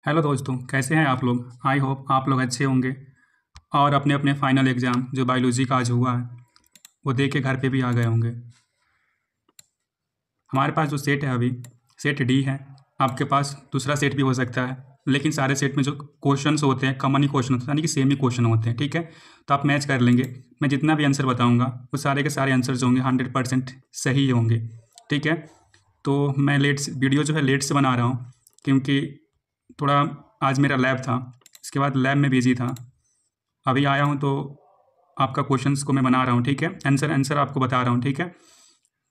Hello दोस्तों, कैसे हैं आप लोग। आई होप आप लोग अच्छे होंगे और अपने अपने फाइनल एग्ज़ाम जो बायोलॉजी का आज हुआ है वो दे के घर पे भी आ गए होंगे। हमारे पास जो सेट है अभी सेट डी है। आपके पास दूसरा सेट भी हो सकता है, लेकिन सारे सेट में जो क्वेश्चंस होते हैं कॉमन ही क्वेश्चन होते हैं, यानी कि सेम ही क्वेश्चन होते हैं। ठीक है, तो आप मैच कर लेंगे। मैं जितना भी आंसर बताऊँगा वो सारे के सारे आंसर जो होंगे 100% सही होंगे। ठीक है, तो मैं वीडियो जो है लेट से बना रहा हूँ, क्योंकि थोड़ा आज मेरा लैब था, इसके बाद लैब में बिजी था। अभी आया हूँ तो आपका क्वेश्चंस को मैं बना रहा हूँ। ठीक है, आंसर आपको बता रहा हूँ। ठीक है,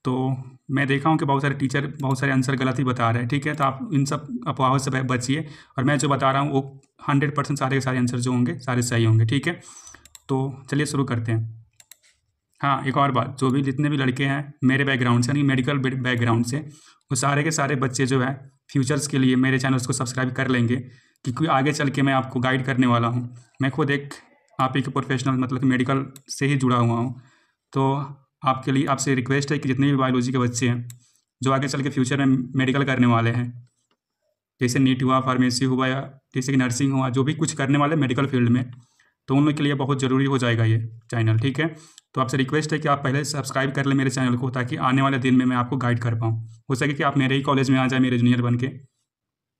तो मैं देखा हूँ कि बहुत सारे टीचर बहुत सारे आंसर गलत ही बता रहे हैं। ठीक है, तो आप इन सब अफवाहों से बचिए, और मैं जो बता रहा हूँ वो 100% सारे के सारे आंसर जो होंगे सारे सही होंगे। ठीक है, तो चलिए शुरू करते हैं। हाँ, एक और बात, जो भी जितने भी लड़के हैं मेरे बैकग्राउंड से, यानी मेडिकल बैकग्राउंड से, वो सारे के सारे बच्चे जो है फ्यूचर्स के लिए मेरे चैनल्स को सब्सक्राइब कर लेंगे, क्योंकि आगे चल के मैं आपको गाइड करने वाला हूँ। मैं खुद एक आप ही के प्रोफेशनल मतलब कि मेडिकल से ही जुड़ा हुआ हूँ। तो आपके लिए आपसे रिक्वेस्ट है कि जितने भी बायोलॉजी के बच्चे हैं जो आगे चल के फ्यूचर में मेडिकल करने वाले हैं, जैसे नीट हुआ, फार्मेसी हुआ, या जैसे कि नर्सिंग हुआ, जो भी कुछ करने वाले मेडिकल फील्ड में, तो उन लोग के लिए बहुत ज़रूरी हो जाएगा ये चैनल। ठीक है, तो आपसे रिक्वेस्ट है कि आप पहले सब्सक्राइब कर लें मेरे चैनल को, ताकि आने वाले दिन में मैं आपको गाइड कर पाऊँ। हो सके कि आप मेरे ही कॉलेज में आ जाए मेरे जूनियर बन के।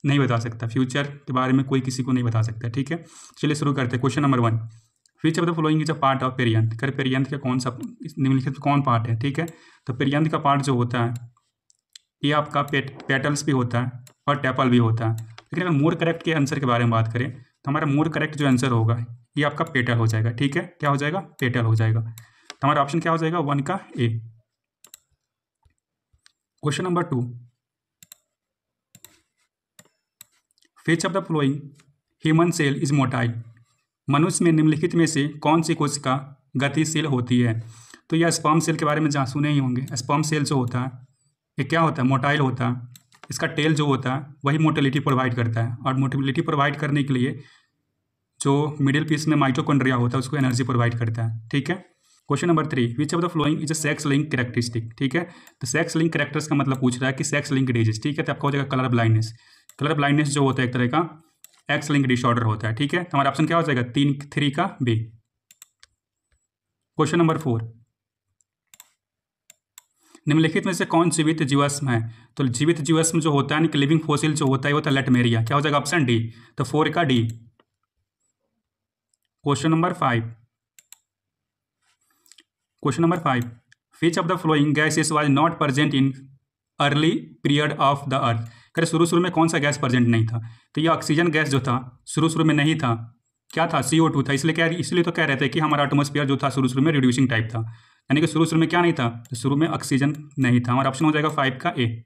नहीं बता सकता, फ्यूचर के बारे में कोई किसी को नहीं बता सकता। ठीक है, चलिए शुरू करते हैं। Question number 1, which of the following is a part of perianth. कर पेरियंथ का कौन सा निम्नलिखित कौन पार्ट है। ठीक है, तो पेरियंथ का पार्ट जो होता है ये आपका पेटल्स भी होता है और टेपल भी होता है। लेकिन अगर मोर करेक्ट के आंसर के बारे में बात करें तो हमारा मोर करेक्ट जो आंसर होगा ये आपका पेटल हो जाएगा। ठीक है, क्या हो जाएगा, पेटल हो जाएगा। तो हमारा ऑप्शन क्या हो जाएगा, 1 का A. Question number 2, which of the following human cell is motile. मनुष्य में निम्नलिखित में से कौन सी कोशिका गतिशील होती है। तो यह स्पर्म सेल के बारे में जहाँ सुने ही होंगे। स्पर्म सेल जो होता है ये क्या होता है, मोटाइल होता है। इसका टेल जो होता है वही मोटिलिटी प्रोवाइड करता है, और मोटिलिटी प्रोवाइड करने के लिए जो मिडिल पीस में माइटोकॉन्ड्रिया होता है उसको एनर्जी प्रोवाइड करता है। ठीक है, question number 3, which of the following is a sex link characteristic. ठीक है, तो सेक्स लिंक कैरेक्टर्स का मतलब पूछ रहा है कि सेक्स लिंक डिजीज। ठीक है, तो आपका हो जाएगा कलर ब्लाइंडनेस। कलर ब्लाइंडनेस जो होता है एक तरह का एक्स लिंक डिसऑर्डर होता है। ठीक है, तो हमारा ऑप्शन क्या हो जाएगा, 3 का बी। क्वेश्चन नंबर 4, निम्नलिखित में से कौन जीवित जीवाश्म है। तो जीवित जीवाश्म जो होता है कि लिविंग फोसिल जो होता है वो होता है लेटमेरिया। क्या हो जाएगा, ऑप्शन डी, तो 4 का D. Question number 5, which of the flowing gases was not present in early period of the earth. करे शुरू में कौन सा गैस प्रेजेंट नहीं था। तो ये ऑक्सीजन गैस जो था शुरू में नहीं था, क्या था, CO2 था। इसलिए तो कह रहे थे कि हमारा एटमॉस्फेयर जो था शुरू में रिड्यूसिंग टाइप था, यानी कि शुरू में क्या नहीं था, तो शुरू में ऑक्सीजन नहीं था। हमारा ऑप्शन हो जाएगा 5 का A.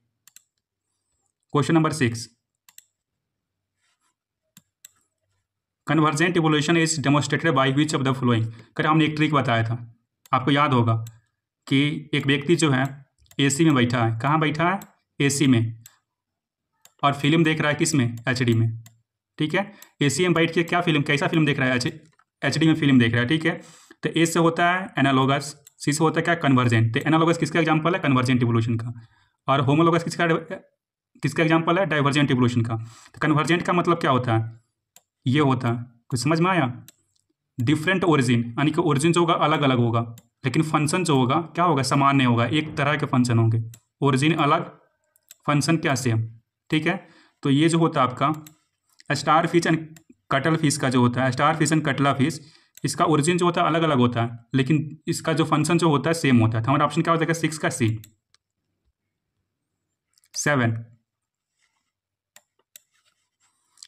Question number 6, convergent evolution is demonstrated by which of the following. कर हमने एक ट्रिक बताया था, आपको याद होगा कि एक व्यक्ति जो है AC में बैठा है। कहाँ बैठा है, AC में, और फिल्म देख रहा है किस में, HD में। ठीक है, AC में बैठ के क्या फिल्म, कैसा फिल्म देख रहा है, HD में फिल्म देख रहा है। ठीक है, तो A से होता है एनालोगस, C से होता है क्या, कन्वर्जेंट। तो एनालोगस किसका एग्जाम्पल है, कन्वर्जेंट इवोल्यूशन का, और होमोलोगस किसका एग्जाम्पल है, डाइवर्जेंट इवोल्यूशन का। तो कन्वर्जेंट का मतलब क्या होता है, ये होता है, कुछ समझ में आया, डिफरेंट ओरिजिन, यानी कि ओरिजिन जो होगा अलग अलग होगा, लेकिन फंक्शन जो होगा क्या होगा, समान नहीं होगा, एक तरह के फंक्शन होंगे, ओरिजिन अलग, फंक्शन क्या, सेम। ठीक है, तो ये जो होता है आपका star fish and cuttle fish का जो होता है, star fish and cuttle fish, इसका ओरिजिन जो होता है अलग अलग होता है, लेकिन इसका जो फंक्शन जो होता है सेम होता है। तो हमारा ऑप्शन क्या हो जाएगा, 6 का सी। 7,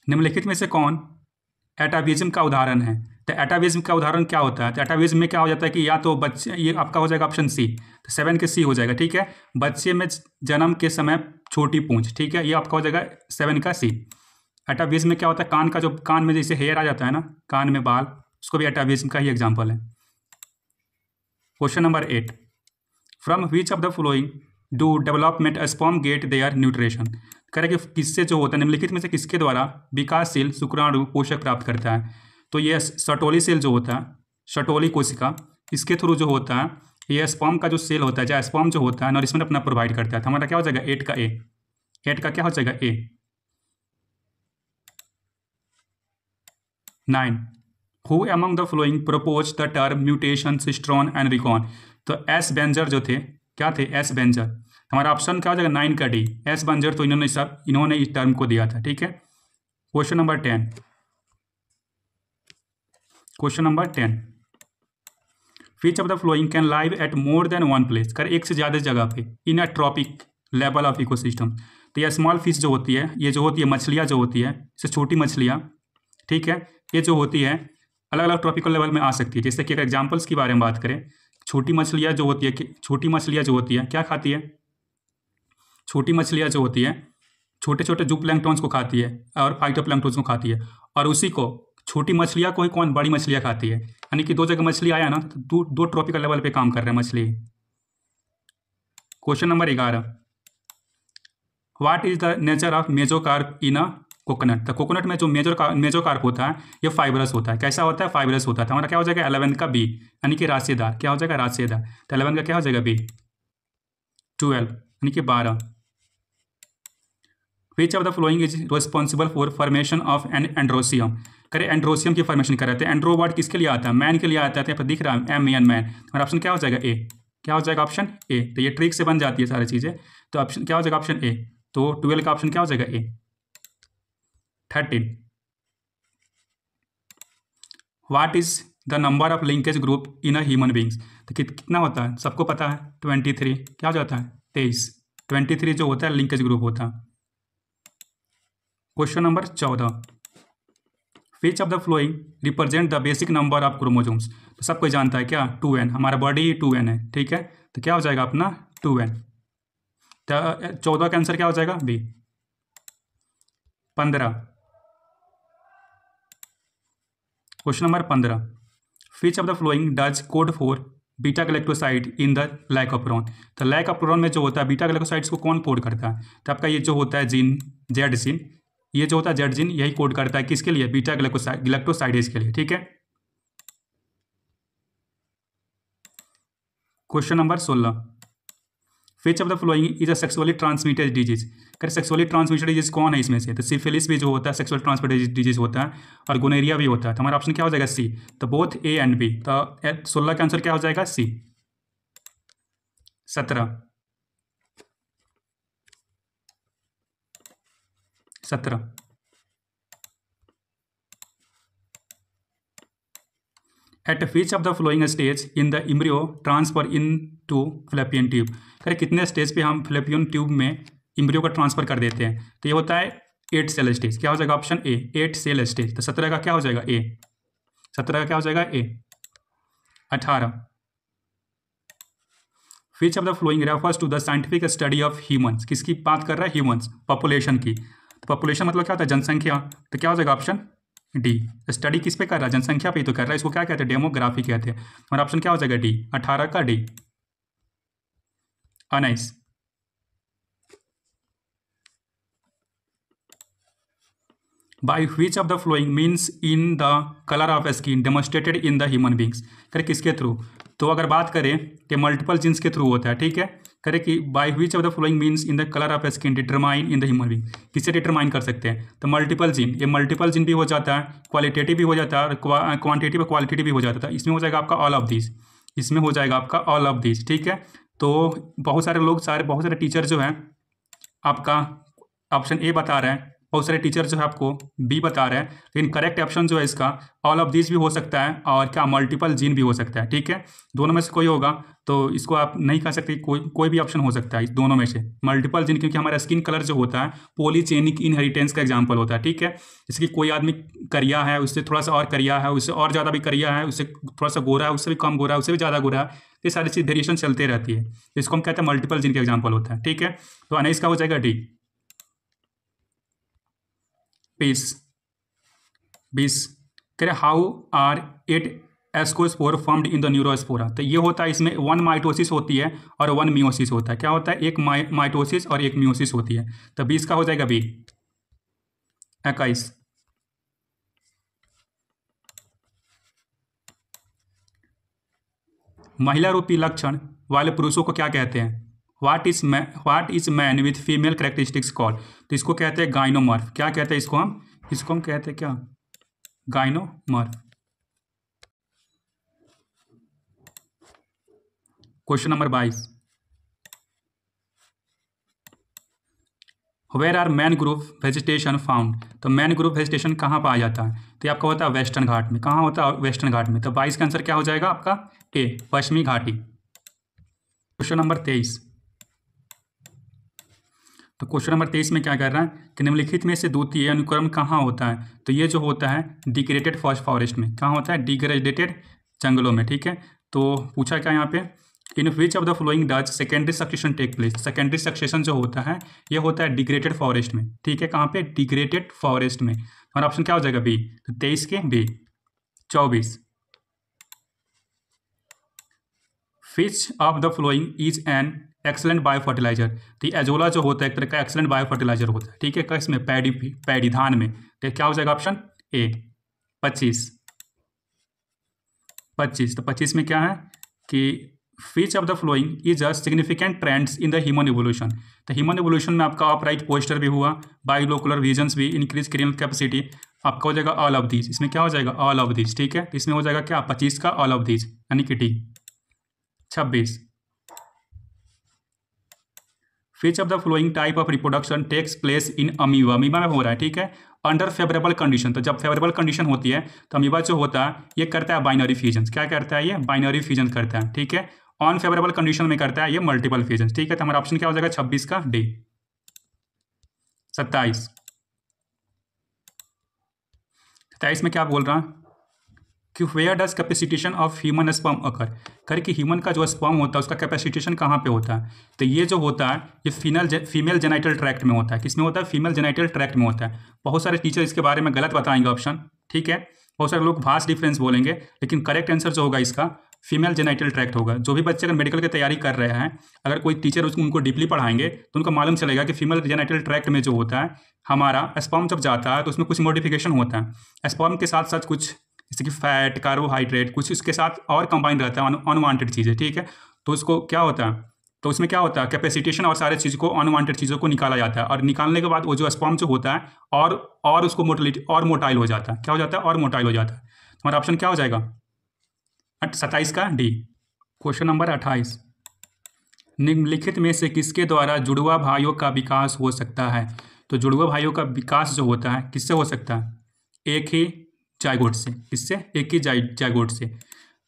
निम्नलिखित में से कौन एटाविज्म का उदाहरण है। तो एटाविज्म का उदाहरण क्या होता है, तो एटाविज्म में क्या हो जाता है कि या तो बच्चे, ये आपका हो जाएगा ऑप्शन सी, तो 7 के सी हो जाएगा। ठीक है, बच्चे में जन्म के समय छोटी पूंछ। ठीक है, ये आपका हो जाएगा 7 का सी। एटाविज्म में क्या होता है, कान का जो, कान में जैसे हेयर आ जाता है ना, कान में बाल, उसको भी एटाविज्म का ही एग्जाम्पल है। Question number 8, from which of the following do development sperm get their nutrition. करें कि किससे जो होता है, निम्नलिखित में से किसके द्वारा विकासशील शुक्राणु पोषक प्राप्त करता है। तो ये शटोली सेल जो होता है, शटोली कोशिका, इसके थ्रू जो होता है ये स्पर्म का जो सेल होता है, जो स्पर्म जो होता है नरिशमेंट अपना प्रोवाइड करता है। तो हमारा क्या हो जाएगा, 8 का ए। 8 का क्या हो जाएगा, ए। 9. Who among the following proposed the term mutation, cistron and recon? तो एस बेंजर जो थे, क्या थे? S Berger. हमारा ऑप्शन क्या हो जाएगा? 9 का डी, एस बेंजर। तो इन्होंने इस टर्म को दिया था, ठीक है। Question number 10, question number 10, which of the following can live at more than one place? कर एक से ज़्यादा जगह पे in a trophic level of ecosystem. तो ये स्मॉल फिश जो होती है, ये जो होती है मछलियाँ जो होती है, इससे छोटी मछलियाँ, ठीक है, ये जो होती है अलग अलग ट्रॉपिकल लेवल में आ सकती है। जैसे कि अगर एग्जाम्पल्स की बारे में बात करें, छोटी मछलियाँ जो होती है, छोटी मछलियाँ जो होती है क्या खाती है? छोटी मछलियाँ जो होती है छोटे छोटे जू प्लैंक्टन्स को खाती है और फाइटोप्लैंक्टन्स को खाती है, और उसी को छोटी मछलियाँ को ही कौन? बड़ी मछलियाँ खाती है। यानी कि दो जगह मछली आया ना, तो दो ट्रॉपिकल लेवल पे काम कर रहे हैं मछली। Question number 11, what is the nature of mesocarp in a coconut? तो कोकोनट में जो मेसोकार्प होता है ये फाइबरस होता है। कैसा होता है? फाइबरस होता है। तो हमारा क्या हो जाएगा? 11 का बी, यानी कि राशेदार। क्या हो जाएगा? राशेदार। तो 11 का क्या हो जाएगा? बी। 12 यानी कि 12, which of the following is responsible for formation of an androecium? करे एंड्रोसियम की फॉर्मेशन कर रहे थे। एंड्रो वर्ड किसके लिए आता है? मैन के लिए आता है। यहाँ पर दिख रहा है एम एन, मैन। और ऑप्शन क्या हो जाएगा? ए। क्या हो जाएगा? ऑप्शन ए। तो ये ट्रिक से बन जाती है सारी चीज़ें। तो ऑप्शन क्या हो जाएगा? ऑप्शन ए। तो 12 का ऑप्शन क्या हो जाएगा? ए। 13, what is the number of linkage group in a human beings? तो कितना होता है? सबको पता है 23। क्या हो जाता है? 23। 23 जो होता है लिंकेज ग्रुप होता है। Question number 14, which of the flowing represent the basic number of chromosomes? तो सब कोई जानता है क्या? 2n। हमारा बॉडी 2n है, ठीक है। तो क्या हो जाएगा अपना? 2n। तो 14 का आंसर क्या हो जाएगा? B. 15, question number 15, which of the following does code for beta galactosidase in the lac operon? तो लाइकोप्रोन में जो होता है बीटा गैलेक्टोसाइड्स को कौन कोड करता है? तो आपका ये जो होता है जीन, जेड जीन, ये जो होता है जेड जीन, यही कोड करता है किसके लिए? बीटा गैलेक्टोसाइडेज के लिए, ठीक है। Question number 16, which of the following is a sexually transmitted disease? कर सेक्सुअली ट्रांसमिटेड डिजीज कौन है इसमें से? तो सिफिलिस भी जो होता है सेक्सुअल ट्रांसमिटेड डिजीज होता है, और गोनेरिया भी होता है। तो हमारा ऑप्शन क्या हो जाएगा? सी। तो बोथ ए एंड बी। तो 16 का आंसर क्या हो जाएगा? C. 17, 17, at which of the following stage in the embryo transfer into fallopian tube? करे कितने स्टेज पे हम फ्लैपियन ट्यूब में इम्ब्रियो को ट्रांसफर कर देते हैं? तो ये होता है 8 सेल स्टेज। क्या हो जाएगा? Option A, 8 cell stage. तो 17 का क्या हो जाएगा? ए। 17 का क्या हो जाएगा? A. 18, which of the following refers to the scientific study of humans? किसकी बात कर रहा है? ह्यूमंस, पॉपुलेशन की। तो पॉपुलेशन मतलब क्या होता है? जनसंख्या। तो क्या हो जाएगा? Option D. स्टडी किस पे कर रहा है? जनसंख्या पे ही तो कर रहा है। इसको क्या कहते हैं? डेमोग्राफी कहते हैं। हमारा ऑप्शन क्या हो जाएगा? डी। 18 का D. 19, by which of the flowing means in the color of skin demonstrated in the human beings? करे किसके थ्रू? तो अगर बात करें कि मल्टीपल जीन्स के थ्रू होता है, ठीक है। करे कि bye which of the flowing means in the colour of skin determine in the human being? किससे डिटरमाइन कर सकते हैं? तो मल्टीपल जीन। ये मल्टीपल जीन भी हो जाता है, क्वालिटेटिव भी हो जाता है, और क्वांटिटी और क्वालिटेटिव भी हो जाता है। इसमें हो जाएगा आपका ऑल ऑफ दिस। इसमें हो जाएगा आपका ऑल ऑफ दिस, ठीक है। तो बहुत सारे लोग, बहुत सारे टीचर जो हैं आपका ऑप्शन ए बता रहे हैं, बहुत सारे टीचर जो है आपको बी बता रहे हैं, लेकिन करेक्ट ऑप्शन जो है इसका ऑल ऑफ दिस भी हो सकता है, और क्या मल्टीपल जीन भी हो सकता है, ठीक है। दोनों में से कोई होगा, तो इसको आप नहीं कह सकते। कोई भी ऑप्शन हो सकता है इस दोनों में से। मल्टीपल जीन क्योंकि हमारा स्किन कलर जो होता है पॉलीजेनिक इनहेरिटेंस का एग्जाम्पल होता है, ठीक है। जैसे कि कोई आदमी करिया है, उससे थोड़ा सा और करिया है, उससे और ज़्यादा भी करिया है, उससे थोड़ा सा गोरा है, उससे भी कम गोरा है, उससे भी ज़्यादा गोरा है। ये सारी चीज़ वेरिएशन चलते रहती है। इसको हम कहते हैं मल्टीपल जीन का एग्जाम्पल होता है, ठीक है। तो अनाइस का हो जाएगा डी। 20 कह रहे how are 8 ascospore formed in the neurospora? तो ये होता है, इसमें 1 माइटोसिस होती है और 1 मियोसिस होता है। क्या होता है? एक माइटोसिस और एक मियोसिस होती है। तो 20 का हो जाएगा बी। 21, महिला रूपी लक्षण वाले पुरुषों को क्या कहते हैं? What is man with female characteristics called? तो इसको कहते हैं गाइनोमॉर्फ। क्या कहते हैं इसको हम? इसको हम कहते हैं क्या? गाइनोमर। Question number 22, where are mangrove vegetation found. तो मैनग्रोव वेजिटेशन कहाँ पाया जाता है? तो ये आपका होता है वेस्टर्न घाट में। कहाँ होता है? वेस्टर्न घाट में। तो 22 का आंसर क्या हो जाएगा आपका? ए, पश्चिमी घाटी। क्वेश्चन नंबर 23, तो क्वेश्चन नंबर 23 में क्या कर रहा है कि निम्नलिखित में से द्वितीय अनुक्रम कहाँ होता है? तो ये जो होता है डिग्रेडेड फॉरेस्ट में। कहाँ होता है? डिग्रेडेड जंगलों में। ठीक है, तो पूछा क्या यहाँ पे, in which of the following does secondary succession take place. Secondary succession जो होता है ये होता है डिग्रेडेड फॉरेस्ट में। ठीक है, कहाँ पे? डिग्रेडेड फॉरेस्ट में। हमारा ऑप्शन क्या हो जाएगा? बी। तो 23 के B. 24, which of the following is an excellent bio fertiliser. तो एजोला जो होता है एक तरह का एक्सलेंट बायो फर्टिलाइजर होता है। ठीक है, इसमें पैडी धान में। तो क्या हो जाएगा ऑप्शन ए। 25, तो 25 में क्या है कि which of the following is a significant trends in the human evolution. तो ह्यूमन इवोल्यूशन में आपका अपराइट पोस्टर भी हुआ, बायोलोकुलर विजन्स भी, इंक्रीज क्रिमिनल कैपेसिटी, आपका हो जाएगा ऑल ऑफ दीज। इसमें क्या हो जाएगा? All of these. ठीक है, तो इसमें हो जाएगा क्या? 25 का ऑल ऑफ दीज यानी कि D. 26, which of the following type of reproduction takes place in amoeba. Amoeba में हो रहा है। ठीक है, अंडर फेवरेबल कंडीशन। तो जब फेवरेबल कंडीशन होती है तो अमीबा जो होता है ये करता है बाइनरी फ्यूजन। क्या करता है? ये बाइनरी फ्यूजन करता है। ठीक है, ऑन फेवरेबल कंडीशन में करता है ये मल्टीपल फ्यूजन। ठीक है, तो हमारा ऑप्शन क्या हो जाएगा? 26 का डी। 27, में क्या बोल रहा है कि where does capacitation of human sperm occur. कर कि ह्यूमन का जो स्पर्म होता है उसका कैपेसिटेशन कहाँ पे होता है? तो ये जो होता है ये फीमेल जेनाइटल ट्रैक्ट में होता है। किसमें होता है? फीमेल जेनाइटल ट्रैक्ट में होता है। बहुत सारे टीचर इसके बारे में गलत बताएंगे ऑप्शन। ठीक है, बहुत सारे लोग भास्ट डिफरेंस बोलेंगे, लेकिन करेक्ट आंसर जो होगा इसका फीमेल जेनाइटल ट्रैक्ट होगा। जो भी बच्चे अगर मेडिकल की तैयारी कर रहे हैं, अगर कोई टीचर उसको उनको डीपली पढ़ाएंगे तो उनको मालूम चलेगा कि फीमेल जेनाइटल ट्रैक्ट में जो होता है हमारा स्पर्म जब जाता है तो उसमें कुछ मॉडिफिकेशन होता है। स्पर्म के साथ साथ कुछ जैसे कि फैट, कार्बोहाइड्रेट, कुछ उसके साथ और कंबाइन रहता है, अनवांटेड चीज़ें। ठीक है, तो उसको क्या होता है, तो उसमें क्या होता है कैपेसिटेशन और सारे चीज़ को अनवांटेड चीज़ों को निकाला जाता है, और निकालने के बाद वो जो स्पर्म जो होता है और उसको मोटिलिटी और मोटाइल हो जाता है। क्या हो जाता है? और मोटाइल हो जाता है। हमारा ऑप्शन क्या हो जाएगा? 27 का डी। क्वेश्चन नंबर 28, निम्नलिखित में से किसके द्वारा जुड़वा भाइयों का विकास हो सकता है? तो जुड़वा भाइयों का विकास जो होता है किससे हो सकता है? एक ही जाइगोट से। किससे? एक ही जाइगोट से।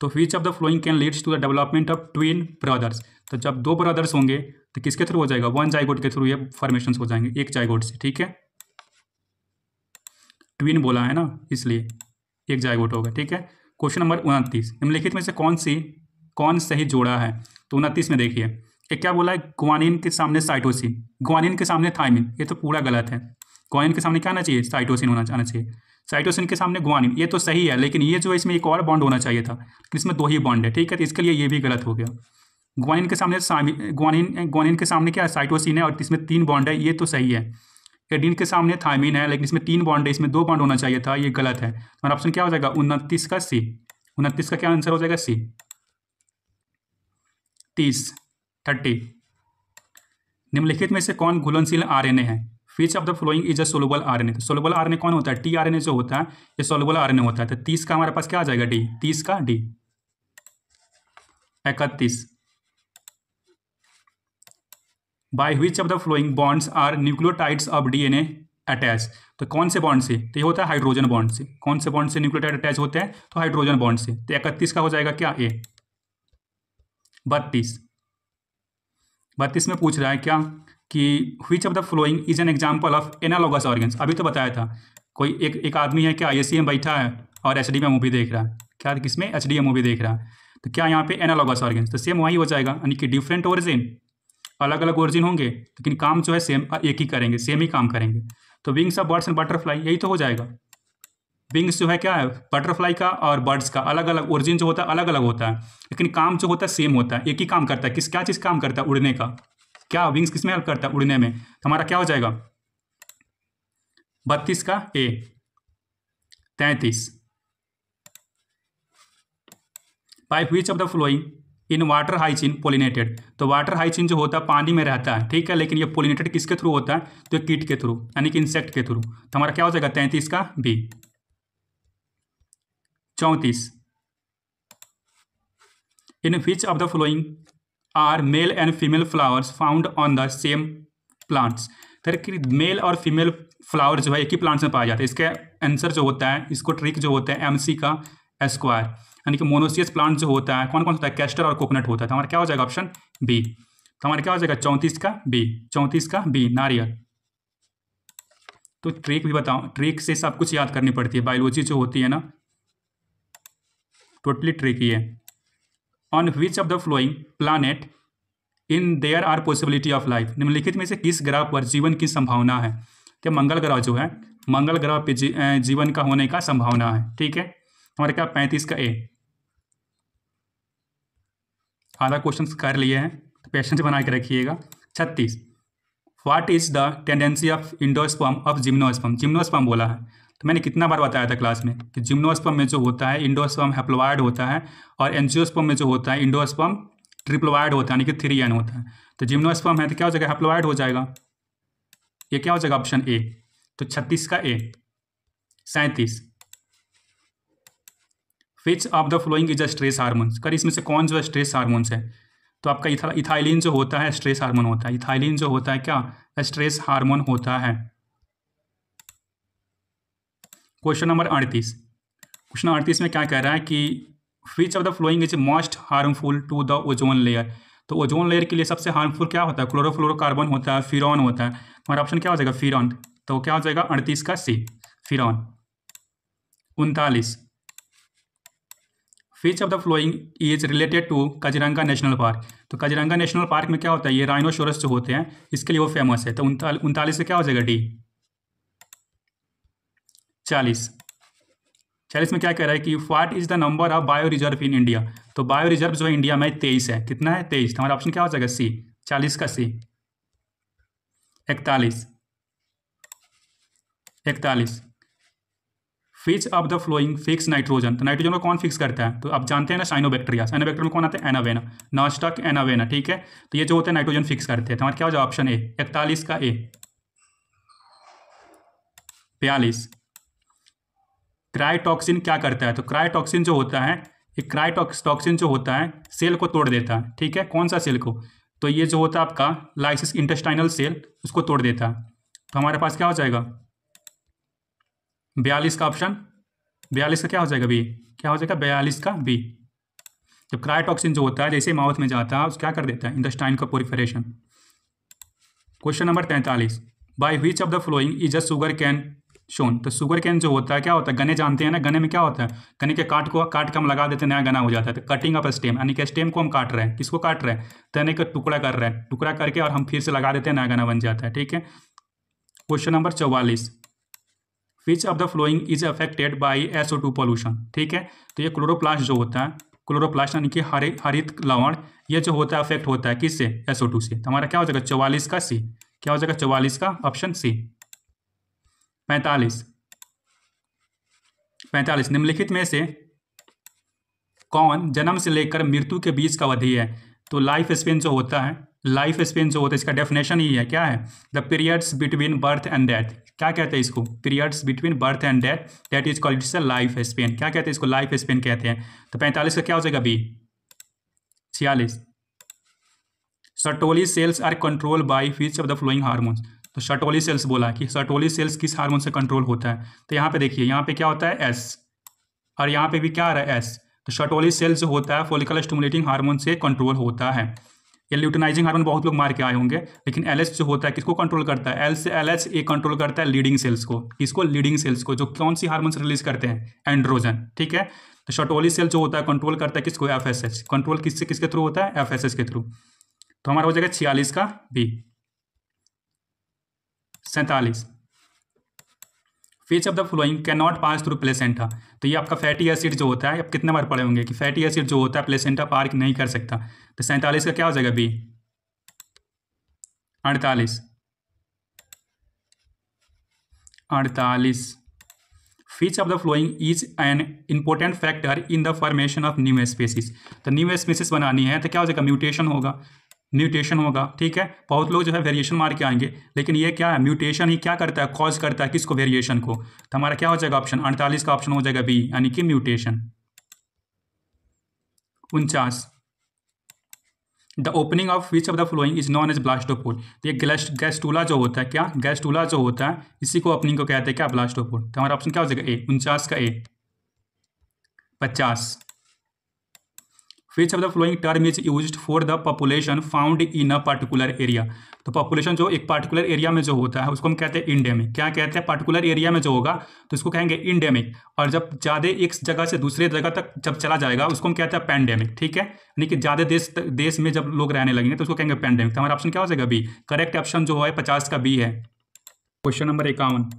तो which of the following can leads to the development of twin brothers. तो जब दो ब्रदर्स होंगे तो किसके थ्रू हो जाएगा? वन जाइगोट के थ्रू ये फॉर्मेशन हो जाएंगे, एक जाइगोट से। ठीक है, ट्विन बोला है ना इसलिए एक जाइगोट होगा। ठीक है, क्वेश्चन नंबर 29, निम्नलिखित में से कौन सही जोड़ा है? तो 29 में देखिए एक क्या बोला है, ग्वानिन के सामने साइटोसिन, ग्वानिन के सामने थाइमिन। ये तो पूरा गलत है। ग्वानिन के सामने क्या आना चाहिए? साइटोसिन होना चाहिए। साइटोसिन के सामने ग्वानिन, ये तो सही है, लेकिन ये जो इसमें एक और बॉन्ड होना चाहिए था, इसमें दो ही बॉन्ड है। ठीक है, तो इसके लिए ये भी गलत हो गया। ग्वानिन के सामने ग्वानिन के सामने क्या है? साइटोसिन है और इसमें 3 बॉन्ड है, ये तो सही है। एडीन के सामने थाइमिन है, लेकिन इसमें 3 बॉन्ड है, इसमें 2 बॉन्ड होना चाहिए था, ये गलत है। हमारा ऑप्शन क्या हो जाएगा? 29 का सी। 29 का क्या आंसर हो जाएगा? सी। 30, निम्नलिखित में से कौन घुलनशील आरएनए है? Which of the following is a soluble RNA. तो सोलुबल आरएनए कौन होता है? टीआरएनए जो होता है ये सोलुबल आरएनए होता है। तो 30 का हमारे पास क्या आ जाएगा? डी। 30 का D. 31, by which of the following bonds are nucleotides of DNA attach. तो कौन से बॉन्ड से? तो ये होता है हाइड्रोजन बॉन्ड से। कौन से बॉन्ड से न्यूक्लियोटाइड अटैच होते हैं? तो हाइड्रोजन बॉन्ड से। तो 31 का हो जाएगा क्या? ए। 32 में पूछ रहा है क्या कि which of the following is an example of analogous organs. अभी तो बताया था, कोई एक आदमी है क्या आईएससी में बैठा है और एचडी में मूवी देख रहा है। क्या किसमें? एचडी में मूवी देख रहा है। तो क्या यहाँ पे एनालॉगस ऑर्गन्स? तो सेम वही हो जाएगा, यानी कि डिफरेंट ओरिजिन, अलग अलग ओरिजिन होंगे लेकिन काम जो है सेम एक ही करेंगे, सेम ही काम करेंगे। तो wings of birds and butterfly, यही तो हो जाएगा। विंग्स जो है क्या है? बटरफ्लाई का और बर्ड्स का अलग अलग ओरिजिन जो होता है अलग अलग होता है, लेकिन काम जो होता है सेम होता है, एक ही काम करता है। क्या चीज़ काम करता है? उड़ने का। क्या विंग्स किस में हेल्प करता है? उड़ने में। तो हमारा क्या हो जाएगा? 32 का A. 33, by which of the following in water hyacinth pollinated. तो वाटर हाइचिन जो होता है पानी में रहता है, ठीक है, लेकिन ये पोलिनेटेड किसके थ्रू होता है? तो कीट के थ्रू, यानी कि इंसेक्ट के थ्रू। तो हमारा क्या हो जाएगा? 33 का B. 34, in which of the following are male and female flowers found on the same plants. फिर मेल और फीमेल फ्लावर जो है एक ही प्लांट्स में पाया जाता है। इसका आंसर जो होता है, इसको ट्रिक जो होता है MC का स्क्वायर, यानी कि मोनोसियस प्लांट जो होता है कौन कौन होता है, कैस्टर और कोकोनट होता है। तो हमारा क्या हो जाएगा ऑप्शन बी। तो हमारा क्या हो जाएगा 34 का बी, 34 का बी नारियल। तो ट्रिक भी बताओ, ट्रिक से सब कुछ याद करनी पड़ती है, बायोलॉजी जो होती है ना टोटली ट्रिक ही है। On which of the following planet in there are possibility of life, निम्नलिखित में से किस ग्रह पर जीवन की संभावना है। कि मंगल ग्रह जो है, मंगल ग्रह पे जीवन का होने का संभावना है। ठीक है, हमारे क्या 35 का ए। आधा क्वेश्चन कर लिए हैं तो पेशेंस बना के रखिएगा। 36, what is the tendency of endosperm of gymnosperm. Gymnosperm बोला है तो मैंने कितना बार बताया था क्लास में कि जिम्नोस्पर्म में जो होता है इंडोस्पर्म हैप्लोइड होता है, और एंजियोस्पर्म में जो होता है इंडोस्पर्म ट्रिप्लोइड होता है, यानी कि 3n होता है। तो जिम्नोस्पर्म है तो क्या हो जाएगा, हैप्लोइड हो जाएगा। ये क्या हो जाएगा ऑप्शन ए। तो 36 का ए। 37, विच of the following is a stress hormones. कर इसमें से कौन जो है स्ट्रेस हार्मोन्स है। तो आपका इथाइलिन जो होता है स्ट्रेस हार्मोन होता है। इथाइलिन जो होता है क्या, स्ट्रेस हार्मोन होता है। क्वेश्चन नंबर 38, क्वेश्चन 38 में क्या कह रहा है कि which of the following is most harmful to the ozone layer. तो ओजोन लेयर के लिए सबसे हार्मफुल क्या होता है, क्लोरोफ्लोरोकार्बन होता है, फिरॉन होता है। हमारा ऑप्शन क्या हो जाएगा, फिरॉन। तो क्या हो जाएगा 38 का सी, फिरॉन। 39, which of the following is related to Kaziranga national park. तो काजीरंगा नेशनल पार्क में क्या होता है, ये राइनोसोरस जो होते हैं इसके लिए वो फेमस है। तो 39 से क्या हो जाएगा डी। 40 में क्या कह रहा है कि what is the number of bio reserve in India. तो बायो रिजर्व जो है इंडिया में 23 है। कितना है, 23। तो हमारा ऑप्शन क्या हो जाएगा सी, 40 का सी। 41, विच of the flowing fix nitrogen. तो नाइट्रोजन को कौन फिक्स करता है, तो आप जानते हैं ना साइनोबैक्टीरिया। साइनोबैक्टीरिया में कौन आता है, एनावेना, नॉस्टक एनावेना। ठीक है, तो ये जो होते हैं नाइट्रोजन फिक्स करते हैं। तो हमारा क्या हो जाएगा ऑप्शन ए, 41 का ए। 42, क्रायोटॉक्सिन क्या करता है। तो क्रायोटॉक्सिन जो होता है, एक क्रायोटॉक्सिन जो होता है सेल को तोड़ देता है। ठीक है, कौन सा सेल को, तो ये जो होता है आपका लाइसिस इंटेस्टाइनल सेल, उसको तोड़ देता है। तो हमारे पास क्या हो जाएगा 42 का ऑप्शन, 42 का क्या हो जाएगा बी, क्या हो जाएगा 42 का बी। जब क्रायोटॉक्सिन जो होता है जैसे माउथ में जाता है उस क्या कर देता है, इंटेस्टाइन का purification. Question number 43, bye which of the following is a sugar cane shown. तो शुगर कैन जो होता है क्या होता है, गने जानते हैं ना, गने में क्या होता है, गने के काट के हम लगा देते हैं, नया गना हो जाता है। तो कटिंग ऑफ स्टेम, यानी कि स्टेम को हम काट रहे हैं, किसको काट रहे हैं, तने का टुकड़ा कर रहे हैं, टुकड़ा करके और हम फिर से लगा देते हैं, नया गना बन जाता है। ठीक है, question number 44, which of the following is affected by SO2 pollution. ठीक है, तो ये क्लोरोप्लास्ट जो होता है, क्लोरोप्लास्ट यानी कि हरित लवण, ये जो होता है अफेक्ट होता है किससे, SO2 से। तो हमारा क्या हो जाएगा 44 का सी, क्या हो जाएगा 44 का ऑप्शन सी। 45, निम्नलिखित में से कौन जन्म से लेकर मृत्यु के बीच का अवधि है। तो लाइफ स्पेन जो होता है, लाइफ स्पेन जो होता है इसका डेफिनेशन ही है, क्या है, the periods between birth and death. क्या कहते हैं इसको, periods between birth and death, that is called its life span. क्या कहते हैं इसको, लाइफ स्पेन कहते हैं। तो 45 का क्या हो जाएगा B. 46, Sertoli cells are control by which of the following hormones. तो सर्टोली सेल्स बोला कि सर्टोली सेल्स किस हार्मोन से कंट्रोल होता है। तो यहाँ पे देखिए, यहाँ पे क्या होता है एस, और यहाँ पे भी क्या आ रहा है एस। तो सर्टोली सेल्स जो होता है फॉलिकल स्टिमुलेटिंग हार्मोन से कंट्रोल होता है। ये ल्यूटिनाइजिंग हार्मोन बहुत लोग मार के आए होंगे, लेकिन LH जो होता है किसको कंट्रोल करता है, L से LH ये कंट्रोल करता है लीडिंग सेल्स को। किसको, लीडिंग सेल्स को, जो कौन सी हार्मोन से रिलीज करते हैं, एंड्रोजन। ठीक है, तो सर्टोली सेल जो होता है कंट्रोल करता है किसको, FSH। कंट्रोल किससे किसके थ्रू होता है, FSH के थ्रू। तो हमारा हो जाएगा 46 का B. 47, which of the following can not pass through placenta. तो ये आपका फैटी एसिड जो होता है, आप कितने बार पढ़े होंगे कि फैटी एसिड जो होता है प्लेसेंटा पार नहीं कर सकता। तो 47 का क्या हो जाएगा B. 48, which of the following is an important factor in the formation of new species. तो न्यू स्पीसीज बनानी है तो क्या हो जाएगा, म्यूटेशन होगा, म्यूटेशन होगा। ठीक है, बहुत लोग जो है वेरिएशन मार के आएंगे, लेकिन ये क्या है, म्यूटेशन ही क्या करता है, कॉज करता है किसको, वेरिएशन को। तो हमारा क्या हो जाएगा ऑप्शन 48 का ऑप्शन हो जाएगा बी, यानी कि mutation. 49। The opening of which of the following is known as blastopore. तो ये गैस्टूला जो होता है, क्या गैस्टूला जो होता है इसी को ओपनिंग को कहते हैं क्या, ब्लास्टोपोल। तो हमारा ऑप्शन क्या हो जाएगा ए, 49 का ए। 50। विच of the flowing term is used for the population found in a particular area. तो पॉपुलेशन जो एक पार्टिकुलर एरिया में जो होता है उसको हम कहते हैं इंडेमिक। क्या कहते हैं, पार्टिकुलर एरिया में जो होगा तो इसको कहेंगे इंडेमिक, और जब ज़्यादा एक जगह से दूसरे जगह तक जब चला जाएगा उसको हम कहते हैं पैंडेमिक। ठीक है, यानी कि ज़्यादा देश में जब लोग रहने लगेंगे तो उसको कहेंगे पैंडेमिक। तो हमारा ऑप्शन क्या हो जाएगा बी। करेक्ट ऑप्शन जो है 50 का बी है। Question number 51।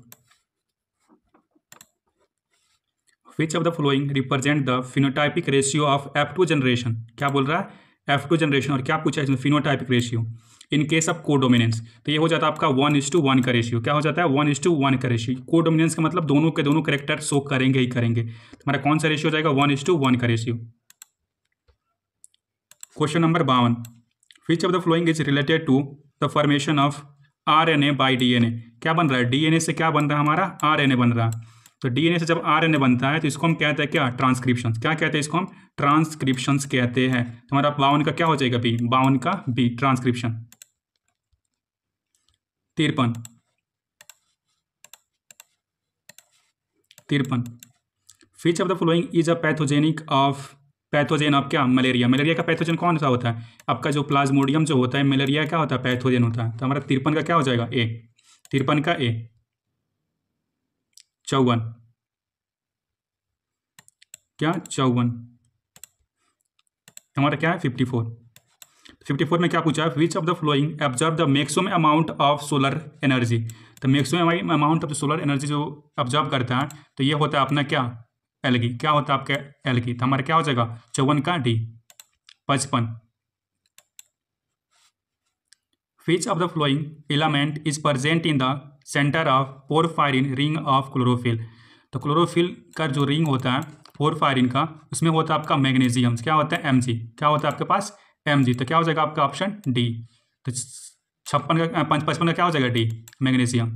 Which of the flowing represent the phenotypic ratio of F2 generation. क्या बोल रहा है, F2 जनरेशन, और क्या पूछा है इसमें, phenotypic ratio in case of codominance. तो ये हो जाता है आपका 1:1 का रेशियो। क्या हो जाता है, 1:1 का रेशियो। कोडोमिनेंस का मतलब दोनों के दोनों करेक्टर शो करेंगे ही करेंगे। तो हमारा कौन सा रेशियो हो जाएगा, 1:1 का ratio. Question number 52। Which of the following is related to the formation of RNA by DNA। क्या बन रहा है, DNA से क्या बन रहा है हमारा, RNA बन रहा है। तो DNA से जब RNA बनता है तो इसको हम कहते हैं क्या, ट्रांसक्रिप्शन। क्या कहते हैं इसको हम, ट्रांसक्रिप्शंस कहते हैं। तो हमारा 52 का क्या हो जाएगा बी, 52 का B, transcription. 53। Which of the following is a pathogen of क्या, मलेरिया। मलेरिया का पैथोजन कौन सा होता है, आपका जो प्लाज्मोडियम जो होता है, मलेरिया क्या होता है, पैथोजन होता है। तो हमारा 53 का क्या हो जाएगा ए, 53 का ए। 54। क्या, 54। हमारा क्या है 54। 54 में क्या पूछा है, which of the following absorb the maximum amount of solar energy. तो maximum amount of solar energy जो ऑब्जॉर्व करता है तो ये होता है अपना क्या, एल्गी। क्या होता है आपका, एल्गी। तो हमारा क्या हो जाएगा 54 का D. 55। Which of the flowing element is present in the centre of porphyrin ring of chlorophyll. तो क्लोरोफिल का जो रिंग होता है पोरफायरिन का, उसमें होता है आपका मैग्नीशियम। क्या होता है, Mg। क्या होता है आपके पास, Mg। तो क्या हो जाएगा आपका ऑप्शन डी। तो 55 का क्या हो जाएगा डी, मैग्नीशियम।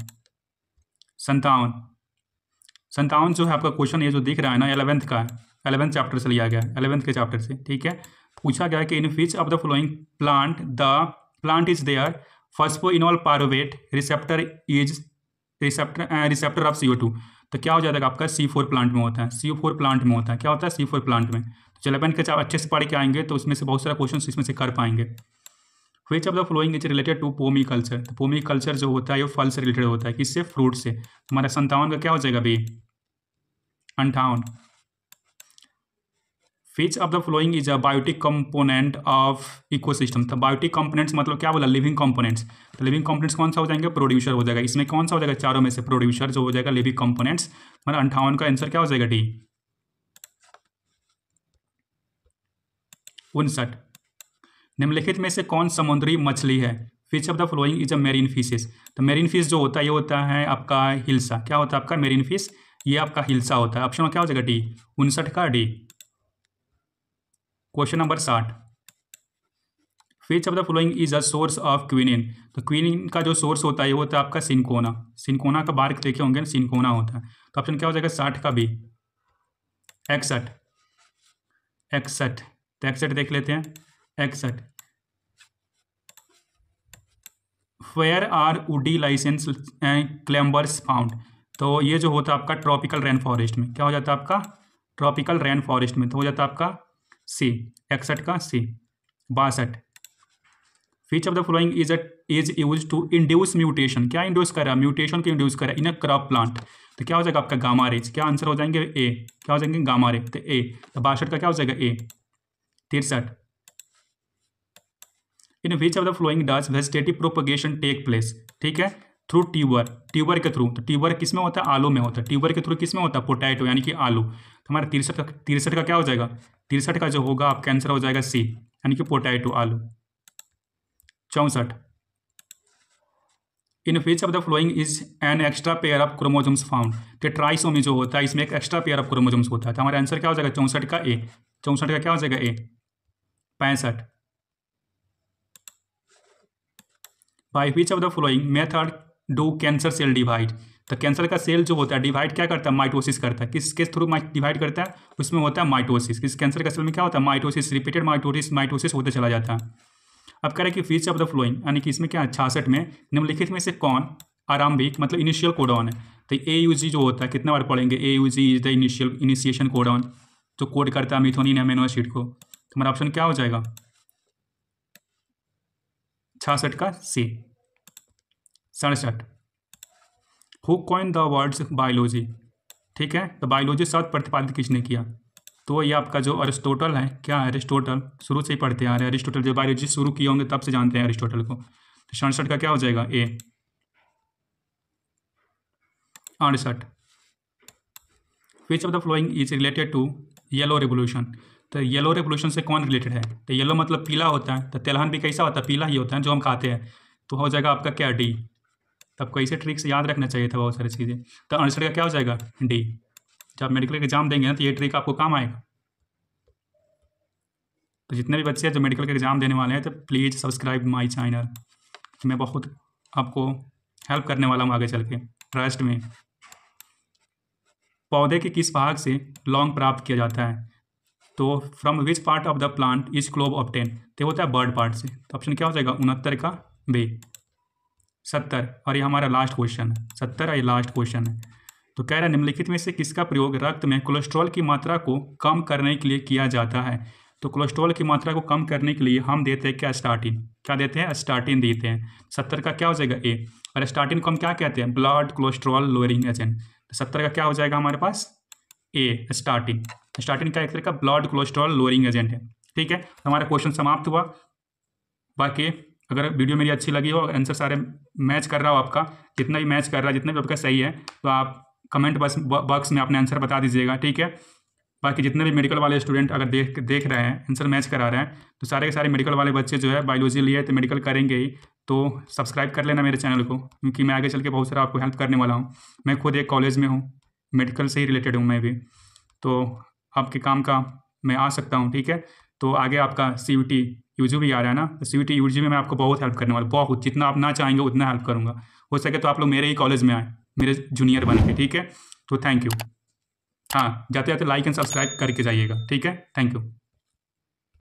57 जो है आपका क्वेश्चन, ये जो दिख रहा है ना 11th का है, 11th चैप्टर से लिया गया है, 11th के चैप्टर से। ठीक है, पूछा गया है कि in which of the following plant is their phosphoenol pyruvate receptor of CO2। तो क्या हो जाएगा आपका C4 प्लांट में होता है, CO4 प्लांट में होता है। क्या होता है, C4 प्लांट में। तो 11th के अच्छे से पढ़ के आएंगे तो उसमें से बहुत सारा क्वेश्चन इसमें से कर पाएंगे। Which of the following is related to pomiculture. तो पोमी कल्चर जो होता है ये फल से रिलेटेड होता है, किससे, फ्रूट से। हमारा 57 का क्या हो जाएगा B, 58। Which of the following is a biotic component of ecosystem. तो बायोटिक कंपोनेंट्स मतलब क्या बोला, लिविंग कंपोनेंट्स। तो लिविंग कंपोनेंट्स कौन सा हो जाएंगे, प्रोड्यूसर हो जाएगा। इसमें कौन सा हो जाएगा, चारों में से प्रोड्यूसर जो हो जाएगा लिविंग कंपोनेंट्स। हमारा 58 का आंसर क्या हो जाएगा डी। 59। निम्नलिखित में से कौन समुद्री मछली है। Which of the following is a marine fishes. तो मेरीन फिश जो होता है ये होता है आपका हिल्सा। क्या होता है आपका मेरीन फिश, ये आपका हिल्सा होता है। ऑप्शन क्या हो जाएगा डी, 59 का D. Question number 60। Which of the following is a source of quinine. तो क्विनिन का जो सोर्स होता है ये होता है आपका सिनकोना। सिनकोना का बार्क देखे होंगे, सिनकोना होता है। तो ऑप्शन क्या हो जाएगा 60 का बी। 61। तो 61 देख लेते हैं। 61। Where are woody licence climbers found. तो ये जो होता है आपका ट्रॉपिकल रेन फॉरेस्ट में। क्या हो जाता है आपका, ट्रॉपिकल रेन फॉरेस्ट में। तो हो जाता है आपका सी, 61 का C. 62। Which of the following is use to induce mutation. क्या इंड्यूस कर रहा है, म्यूटेशन को इंड्यूस कर रहा है इन अ क्रॉप प्लांट। तो क्या हो जाएगा आपका गामा रेज। क्या आंसर हो जाएंगे ए, क्या हो जाएंगे गामा रे। तो ए। तो 62 का क्या हो जाएगा A. 63। In which of the following does vegetative propagation take place. ठीक है, थ्रू ट्यूबर। ट्यूबर के थ्रू। तो ट्यूबर किस में होता है, आलू में होता है। ट्यूबर के थ्रू किस में होता है, पोटैटो यानी कि आलू। तो हमारा 63 का क्या हो जाएगा, 63 का जो होगा आपका आंसर हो जाएगा सी, यानी कि पोटैटो, आलू। 64। In which of the following is an extra pair of chromosomes found. तो ट्राइसोमी जो होता है इसमें एक एक्स्ट्रा पेयर ऑफ क्रोमोजोम्स होता है। तो हमारा आंसर क्या हो जाएगा 64 का ए। 64 का क्या हो जाएगा A. 65। By which of the following method do cancer cell divide. तो कैंसर का सेल जो होता है डिवाइड क्या करता है, माइटोसिस करता है। किसके थ्रू डिवाइड करता है, उसमें होता है माइटोसिस। किस कैंसर का सेल में क्या होता है, माइटोसिस, रिपीटेड माइटोसिस होते चला जाता है। अब कह रहे हैं कि विच ऑफ द फ्लोइंग, यानी कि इसमें क्या 66 में निम्नलिखित में से कौन आरंभिक मतलब इनिशियल कोडॉन है। तो AUG जो होता है कितने बार पढ़ेंगे, AUG is the initiation codon, जो कोड करता है मिथोनिन अमीनो एसिड को। तो हमारा ऑप्शन क्या हो जाएगा, 66 का C। 67 who coin the words biology, ठीक है। तो बायोलॉजी शब्द प्रतिपादित किसने किया, तो ये आपका जो अरिस्टोटल है, क्या है, अरिस्टोटल, शुरू से ही पढ़ते आ रहे हैं अरिस्टोटल, जो बायोलॉजी शुरू किए होंगे तब से जानते हैं अरिस्टोटल को। तो 67 का क्या हो जाएगा A। 68 which of the following is related to yellow revolution. तो येलो रेवोल्यूशन से कौन रिलेटेड है, तो येलो मतलब पीला होता है, तो तिलहन भी कैसा होता है, पीला ही होता है जो हम खाते हैं। तो हो जाएगा आपका क्या D। तब कैसे ट्रिक से याद रखना चाहिए था बहुत सारी चीज़ें। तो 68 का क्या हो जाएगा D। जब मेडिकल का एग्जाम देंगे ना तो ये ट्रिक आपको काम आएगा। तो जितने भी बच्चे हैं जो मेडिकल का एग्जाम देने वाले हैं तो प्लीज़ सब्सक्राइब माय चैनल, मैं बहुत आपको हेल्प करने वाला हूँ आगे चल के, ट्रस्ट में। पौधे के किस भाग से लौंग प्राप्त किया जाता है, तो from which part of the plant is clove obtain, तो होता है बर्ड पार्ट से। तो ऑप्शन क्या हो जाएगा 69 का B। 70 और ये हमारा लास्ट क्वेश्चन है, 70 और ये लास्ट क्वेश्चन है। तो कह रहा है निम्नलिखित में से किसका प्रयोग रक्त में कोलेस्ट्रॉल की मात्रा को कम करने के लिए किया जाता है। तो कोलेस्ट्रॉल की मात्रा को कम करने के लिए हम देते हैं क्या, स्टार्टिन। क्या देते हैं, स्टार्टिन देते हैं। 70 का क्या हो जाएगा A। और स्टार्टिन को हम क्या कहते हैं, ब्लड कोलेस्ट्रॉल लोअरिंग एजेंट। तो 70 का क्या हो जाएगा हमारे पास A, स्टार्टिन। स्टार्टिन का एक तरह का ब्लड कोलेस्ट्रॉल लोअरिंग एजेंट है, ठीक है। तो हमारा क्वेश्चन समाप्त हुआ। बाकी अगर वीडियो मेरी अच्छी लगी हो, अगर आंसर सारे मैच कर रहा हो आपका, जितना भी मैच कर रहा है, जितना भी आपका सही है, तो आप कमेंट बॉक्स में अपने आंसर बता दीजिएगा, ठीक है। बाकी जितने भी मेडिकल वाले स्टूडेंट अगर देख रहे हैं, आंसर मैच करा रहे हैं, तो सारे के सारे मेडिकल वाले बच्चे जो है बायोलॉजी लिए तो मेडिकल करेंगे ही, तो सब्सक्राइब कर लेना मेरे चैनल को, क्योंकि मैं आगे चल के बहुत सारा आपको हेल्प करने वाला हूँ। मैं खुद एक कॉलेज में हूँ, मेडिकल से ही रिलेटेड हूँ मैं भी, तो आपके काम का मैं आ सकता हूँ, ठीक है। तो आगे आपका CUT UG भी आ रहा है ना, तो CUT UG में मैं आपको बहुत हेल्प करने वाला, बहुत, जितना आप ना चाहेंगे उतना हेल्प करूँगा। हो सके तो आप लोग मेरे ही कॉलेज में आए, मेरे जूनियर बन के, ठीक है। तो थैंक यू। हाँ, जाते जाते लाइक एंड सब्सक्राइब करके जाइएगा, ठीक है। Thank you.